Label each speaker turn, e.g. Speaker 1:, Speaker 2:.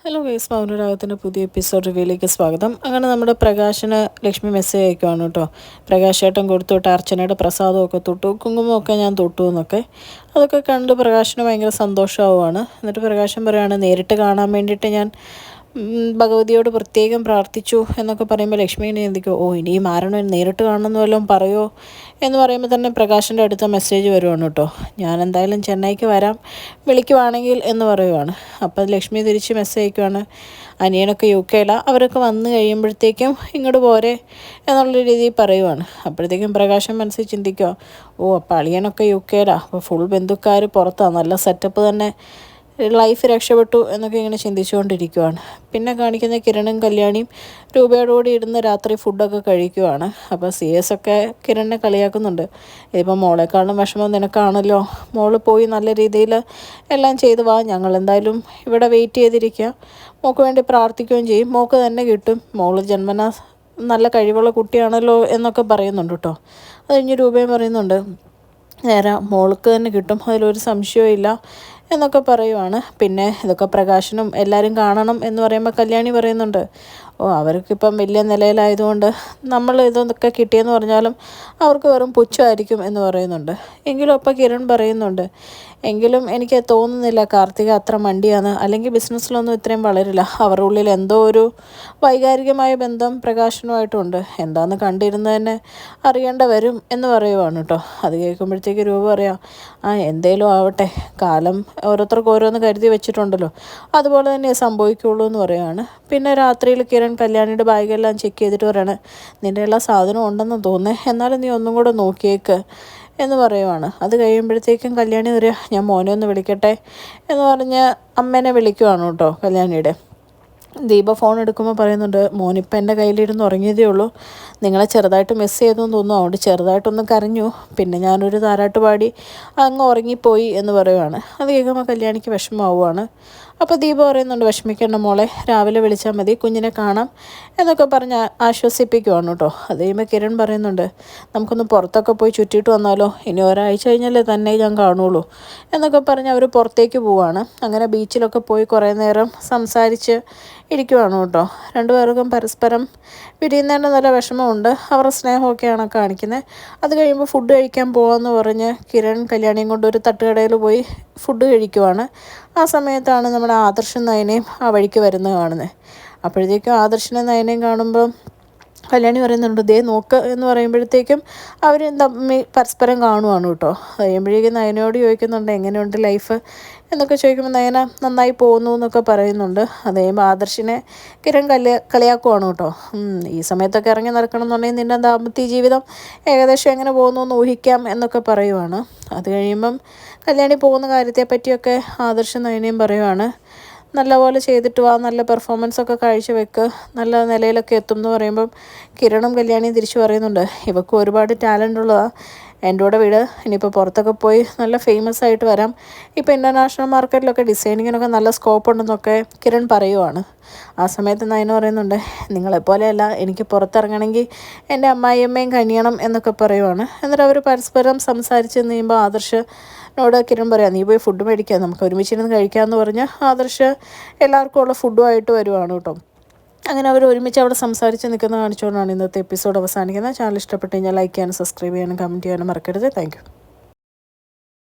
Speaker 1: Hello guys, മൗനരാഗത്തിൻ്റെ പുതിയ episode റിവ്യൂയിലേക്ക് സ്വാഗതം. അങ്ങനെ നമ്മുടെ പ്രകാശന് ലക്ഷ്മി മെസ്സേജ് അയക്കുവാണ് കേട്ടോ. പ്രകാശേട്ടൻ കൊടുത്തു വിട്ട അർച്ചനയുടെ പ്രസാദമൊക്കെ തൊട്ടു, കുങ്കുമമൊക്കെ ഞാൻ തൊട്ടു എന്നൊക്കെ. അതൊക്കെ കണ്ട് പ്രകാശന് ഭയങ്കര സന്തോഷമാവുകയാണ്. എന്നിട്ട് പ്രകാശൻ പറയുകയാണ്, നേരിട്ട് കാണാൻ വേണ്ടിയിട്ട് ഞാൻ ഭഗവതിയോട് പ്രത്യേകം പ്രാർത്ഥിച്ചു എന്നൊക്കെ പറയുമ്പോൾ ലക്ഷ്മി ഇനി ചിന്തിക്കും, ഇനിയും ആരണം നേരിട്ട് കാണണമെന്ന് വല്ലതും പറയുമോ എന്ന് പറയുമ്പോൾ തന്നെ പ്രകാശിൻ്റെ അടുത്ത മെസ്സേജ് വരുവാണ് കേട്ടോ. ഞാൻ എന്തായാലും ചെന്നൈക്ക് വരാം, വിളിക്കുവാണെങ്കിൽ എന്ന് പറയുവാണ്. അപ്പോൾ ലക്ഷ്മി തിരിച്ച് മെസ്സേജ് അയക്കുവാണ്, അനിയനൊക്കെ UK അവരൊക്കെ വന്നു കഴിയുമ്പോഴത്തേക്കും ഇങ്ങോട്ട് പോരെ എന്നുള്ള രീതിയിൽ പറയുവാണ്. അപ്പോഴത്തേക്കും പ്രകാശൻ മനസ്സിൽ ചിന്തിക്കുക, അപ്പോൾ അളിയനൊക്കെ UK അപ്പോൾ ഫുൾ ബന്ധുക്കാർ പുറത്താണ്, നല്ല സെറ്റപ്പ് തന്നെ, ലൈഫ് രക്ഷപ്പെട്ടു എന്നൊക്കെ ഇങ്ങനെ ചിന്തിച്ചുകൊണ്ടിരിക്കുവാണ്. പിന്നെ കാണിക്കുന്ന കിരണും കല്യാണിയും രൂപയോടുകൂടി ഇരുന്ന് രാത്രി ഫുഡൊക്കെ കഴിക്കുവാണ്. അപ്പോൾ CS ഒക്കെ കിരണിനെ കളിയാക്കുന്നുണ്ട്. ഇതിപ്പോൾ മോളെക്കാളും വിഷമം നിനക്കാണല്ലോ, മോള് പോയി നല്ല രീതിയിൽ എല്ലാം ചെയ്തു വാ, ഞങ്ങൾ എന്തായാലും ഇവിടെ വെയിറ്റ് ചെയ്തിരിക്കുക, മോൾക്ക് വേണ്ടി പ്രാർത്ഥിക്കുകയും ചെയ്യും, മോൾക്ക് തന്നെ കിട്ടും, മോള് ജന്മന നല്ല കഴിവുള്ള കുട്ടിയാണല്ലോ എന്നൊക്കെ പറയുന്നുണ്ട് കേട്ടോ. അത് കഴിഞ്ഞ് രൂപയും പറയുന്നുണ്ട്, നേരെ മോൾക്ക് തന്നെ കിട്ടും, അതിലൊരു സംശയവും ഇല്ല എന്നൊക്കെ പറയുവാണ്. പിന്നെ ഇതൊക്കെ പ്രകാശനും എല്ലാവരും കാണണം എന്ന് പറയുമ്പോൾ കല്യാണി പറയുന്നുണ്ട്, അവർക്കിപ്പം വലിയ നിലയിലായതുകൊണ്ട് നമ്മൾ ഇതൊക്കെ കിട്ടിയെന്ന് പറഞ്ഞാലും അവർക്ക് വെറും പുച്ഛമായിരിക്കും എന്ന് പറയുന്നുണ്ട്. എങ്കിലും അപ്പം കിരൺ പറയുന്നുണ്ട്, എങ്കിലും എനിക്ക് തോന്നുന്നില്ല കാർത്തിക അത്ര മണ്ടിയാണ്, അല്ലെങ്കിൽ ബിസിനസ്സിലൊന്നും ഇത്രയും വളരില്ല, അവരുടെ ഉള്ളിൽ എന്തോ ഒരു വൈകാരികമായ ബന്ധം പ്രകാശനുമായിട്ടുണ്ട്, എന്താണെന്ന് കണ്ടിരുന്ന് തന്നെ അറിയേണ്ട വരും എന്ന് പറയുവാണ് കേട്ടോ. അത് കേൾക്കുമ്പോഴത്തേക്ക് രൂപ പറയാം, എന്തേലും ആവട്ടെ, കാലം ഓരോരുത്തർക്ക് ഓരോന്ന് കരുതി വെച്ചിട്ടുണ്ടല്ലോ, അതുപോലെ തന്നെ സംഭവിക്കുള്ളൂ എന്ന് പറയുകയാണ്. പിന്നെ രാത്രിയിൽ കിരൺ കല്യാണിയുടെ ബാഗെല്ലാം ചെക്ക് ചെയ്തിട്ട് പറയാണ്, നിൻ്റെ എല്ലാ സാധനവും ഉണ്ടെന്ന് തോന്നേ, എന്നാലും നീ ഒന്നും കൂടെ നോക്കിയേക്ക് എന്ന് പറയുവാണ്. അത് കഴിയുമ്പോഴത്തേക്കും കല്യാണി വരിക, ഞാൻ മോനെ ഒന്ന് വിളിക്കട്ടെ എന്ന് പറഞ്ഞ് അമ്മേനെ വിളിക്കുവാണ് കേട്ടോ കല്യാണിയുടെ. ദീപ ഫോൺ എടുക്കുമ്പോൾ പറയുന്നുണ്ട്, മോനിപ്പം എൻ്റെ കയ്യിലിരുന്ന് ഉറങ്ങിയതേ ഉള്ളൂ, നിങ്ങളെ ചെറുതായിട്ട് മിസ് ചെയ്തെന്ന് തോന്നുന്നു, അതുകൊണ്ട് ചെറുതായിട്ടൊന്ന് കരഞ്ഞു, പിന്നെ ഞാനൊരു താരാട്ട് പാടി അങ്ങ് ഉറങ്ങിപ്പോയി എന്ന് പറയുവാണ്. അത് കേൾക്കുമ്പോൾ കല്യാണിക്ക് വിഷമമാവുകയാണ്. അപ്പോൾ ദീപ പറയുന്നുണ്ട്, വിഷമിക്കേണ്ട മോളെ, രാവിലെ വിളിച്ചാൽ മതി, കുഞ്ഞിനെ കാണാം എന്നൊക്കെ പറഞ്ഞ് ആശ്വസിപ്പിക്കുവാണ് കേട്ടോ. അത് കഴിയുമ്പോൾ കിരൺ പറയുന്നുണ്ട്, നമുക്കൊന്ന് പുറത്തൊക്കെ പോയി ചുറ്റിയിട്ട് വന്നാലോ, ഇനി ഒരാഴ്ച കഴിഞ്ഞല്ലേ തന്നെ ഞാൻ കാണുള്ളൂ എന്നൊക്കെ പറഞ്ഞ് അവർ പുറത്തേക്ക് പോവുകയാണ്. അങ്ങനെ ബീച്ചിലൊക്കെ പോയി കുറേ നേരം സംസാരിച്ച് ഇരിക്കുവാണ് കേട്ടോ. രണ്ടുപേർക്കും പരസ്പരം പിരിയുന്നതിൻ്റെ നല്ല വിഷമമുണ്ട്, അവരുടെ സ്നേഹമൊക്കെയാണ് കാണിക്കുന്നത്. അത് കഴിയുമ്പോൾ ഫുഡ് കഴിക്കാൻ പോകാമെന്ന് പറഞ്ഞ് കിരൺ കല്യാണിയും കൊണ്ട് ഒരു തട്ടുകടയിൽ പോയി ഫുഡ് കഴിക്കുവാണ്. ആ സമയത്താണ് നമ്മുടെ ആദർശം നയനയും ആ വഴിക്ക് വരുന്നത് കാണുന്നത്. അപ്പോഴത്തേക്കും ആദർശനെ നയനയും കാണുമ്പോൾ കല്യാണി പറയുന്നുണ്ട്, ദേ നോക്ക് എന്ന് പറയുമ്പോഴത്തേക്കും അവർ തമ്മിൽ പരസ്പരം കാണുവാണ് കേട്ടോ. കഴിയുമ്പോഴേക്കും നയനയോട് ചോദിക്കുന്നുണ്ട്, എങ്ങനെയുണ്ട് ലൈഫ് എന്നൊക്കെ ചോദിക്കുമ്പോൾ നയന നന്നായി പോകുന്നു എന്നൊക്കെ പറയുന്നുണ്ട്. അത് കഴിയുമ്പോൾ ആദർശിനെ കിരൺ കളിയാക്കുവാണ് കേട്ടോ. ഈ സമയത്തൊക്കെ ഇറങ്ങി നടക്കണം എന്നുണ്ടെങ്കിൽ നിൻ്റെ ദാമ്പത്യ ജീവിതം ഏകദേശം എങ്ങനെ പോകുന്നു എന്ന് ഊഹിക്കാം എന്നൊക്കെ പറയുവാണ്. അത് കഴിയുമ്പം കല്യാണി പോകുന്ന കാര്യത്തെ പറ്റിയൊക്കെ ആദർശം നയനയും പറയുവാണ്, നല്ലപോലെ ചെയ്തിട്ട് വാ, നല്ല പെർഫോമൻസൊക്കെ കാഴ്ചവെക്ക്, നല്ല നിലയിലൊക്കെ എത്തും എന്ന് പറയുമ്പം കിരണും കല്യാണിയും തിരിച്ചു പറയുന്നുണ്ട്, ഇവർക്ക് ഒരുപാട് ടാലൻ്റ് ഉള്ളതാണ്, എൻ്റെ കൂടെ വീട്, ഇനിയിപ്പോൾ പുറത്തൊക്കെ പോയി നല്ല ഫേമസ് ആയിട്ട് വരാം, ഇപ്പോൾ ഇൻ്റർനാഷണൽ മാർക്കറ്റിലൊക്കെ ഡിസൈനിങ്ങിനൊക്കെ നല്ല സ്കോപ്പ് ഉണ്ടെന്നൊക്കെ കിരൺ പറയുവാണ്. ആ സമയത്ത് നയന പറയുന്നുണ്ട്, നിങ്ങളെപ്പോലെയല്ല, എനിക്ക് പുറത്തിറങ്ങണമെങ്കിൽ എൻ്റെ അമ്മായിയമ്മയും കനിയണം എന്നൊക്കെ പറയുവാണ്. എന്നിട്ട് അവർ പരസ്പരം സംസാരിച്ച് കഴിയുമ്പോൾ ആദർശനോട് കിരൺ പറയാം, നീ പോയി ഫുഡ് മേടിക്കാം, നമുക്ക് ഒരുമിച്ചിരുന്ന് കഴിക്കാമെന്ന് പറഞ്ഞ് ആദർശ് എല്ലാവർക്കും ഉള്ള ഫുഡുമായിട്ട് വരുവാണ് കേട്ടോ. അങ്ങനെ അവർ ഒരുമിച്ച് അവിടെ സംസാരിച്ച് നിൽക്കുന്ന കാണിച്ചുകൊണ്ടാണ് ഇന്നത്തെ എപ്പിസോഡ് അവസാനിക്കുന്നത്. ചാനൽ ഇഷ്ടപ്പെട്ട് കഴിഞ്ഞാൽ ലൈക്ക് ചെയ്യാനും സബ്സ്ക്രൈബ് ചെയ്യാനും കമൻറ്റ് ചെയ്യാനും മറക്കരുത്. Thank you.